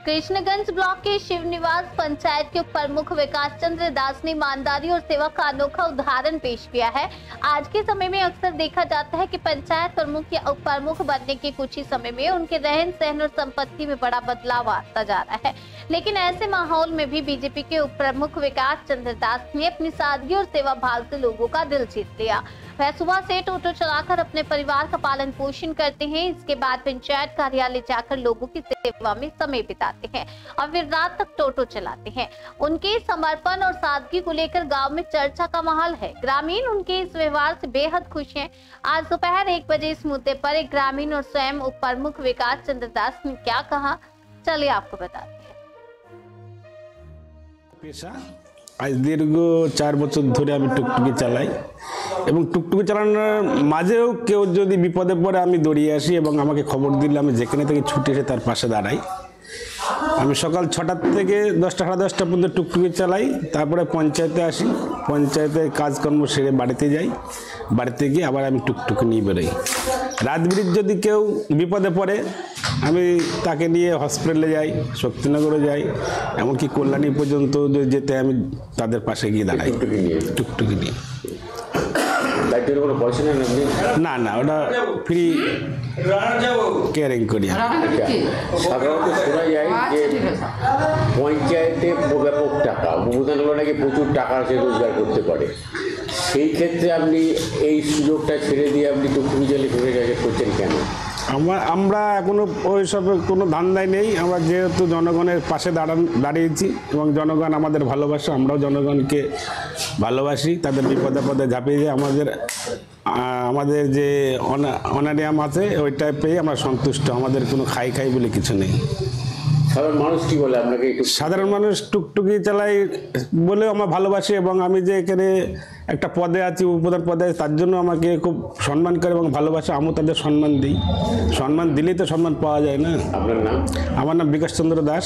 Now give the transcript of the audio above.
Krishnaganj block के शिवनिवास पंचायत के प्रमुख विकास चंद्र दास ने ईमानदारी और सेवा का अनोखा उदाहरण पेश किया है। आज के समय में अक्सर देखा जाता है कि पंचायत प्रमुख या उप प्रमुख बनने के कुछ ही समय में उनके रहन सहन और संपत्ति में बड़ा बदलाव आता जा रहा है, लेकिन ऐसे माहौल में भी बीजेपी के उप प्रमुख विकास चंद्र दास ने अपनी सादगी और सेवा भाव से लोगों का दिल जीत लिया। वह सुबह से टोटो चलाकर अपने परिवार का पालन पोषण करते हैं। इसके बाद पंचायत कार्यालय जाकर लोगों की सेवा में समय बिताते हैं और फिर रात तक टोटो चलाते हैं। उनके समर्पण और सादगी को लेकर गांव में चर्चा का माहौल है। ग्रामीण उनके इस व्यवहार से बेहद खुश हैं। आज दोपहर 1 बजे इस मुद्दे पर एक ग्रामीण और स्वयं उप प्रमुख विकास चंद्र दास ने क्या कहा, चलिए आपको बताते हैं। आज दीर्घ 4 বছর ধরে আমি টুকটুকি চালাই এবং টুকটুকি চালানোর মাঝেও কেউ যদি বিপদে পড়ে আমি দৌড়িয়ে আসি এবং আমাকে খবর দিলে আমি যেখানে থেকে ছুটে এসে তার পাশে দাঁড়াই। আমি সকাল 6টা থেকে 10টা সাড়ে 10টা পর্যন্ত টুকটুকি চালাই, তারপরে পঞ্চায়েতে আসি, পঞ্চায়েতে কাজকর্ম সেরে বাড়িতে যাই, বাড়িতে গিয়ে আবার আমি টুকটুকি নিয়ে বেরোই। রাত বিরিত যদি কেউ বিপদে পড়ে আমি তাকে নিয়ে হসপিটালে যাই, শক্তিনগরে যাই, এমনকি কল্যাণী পর্যন্ত যেতে আমি তাদের পাশে গিয়ে দাঁড়াই টুকটুকি নিয়ে। না না, ওটা ফ্রি কেয়ারিং করি। সাধারণত শোনা যায় যে পঞ্চায়েতে ব্যাপক টাকা, উপপ্রধানগুলো নাকি প্রচুর টাকা সে রোজগার করতে পারে। সেই ক্ষেত্রে আপনি এই সুযোগটা ছেড়ে দিয়ে আপনি টুকটুকি চালিয়ে ঘুরে করছেন কেন? আমরা এখনো ওইসবে কোনো ধান্দায় নেই। আমরা যেহেতু জনগণের পাশে দাঁড়িয়েছি এবং জনগণ আমাদের ভালোবাসে, আমরাও জনগণকে ভালোবাসি। তাদের বিপদে পদে ঝাঁপিয়ে যায় আমাদের যে অনারিয়াম আছে ওইটা পেয়ে আমরা সন্তুষ্ট। আমাদের কোনো খাই বলে কিছু নেই। সাধারণ মানুষ কি বলে আপনাকে? সাধারণ মানুষ টুকটুকি চালাই বলেও আমরা ভালোবাসি এবং আমি যে এখানে একটা পদে আছি, উপপ্রধান পদে, তার জন্য আমাকে খুব সম্মান করে এবং ভালোবাসে। আমিও তাদের সম্মান দিই। সম্মান দিলেই তো সম্মান পাওয়া যায় না। আপনার নাম? আমার নাম বিকাশ চন্দ্র দাস।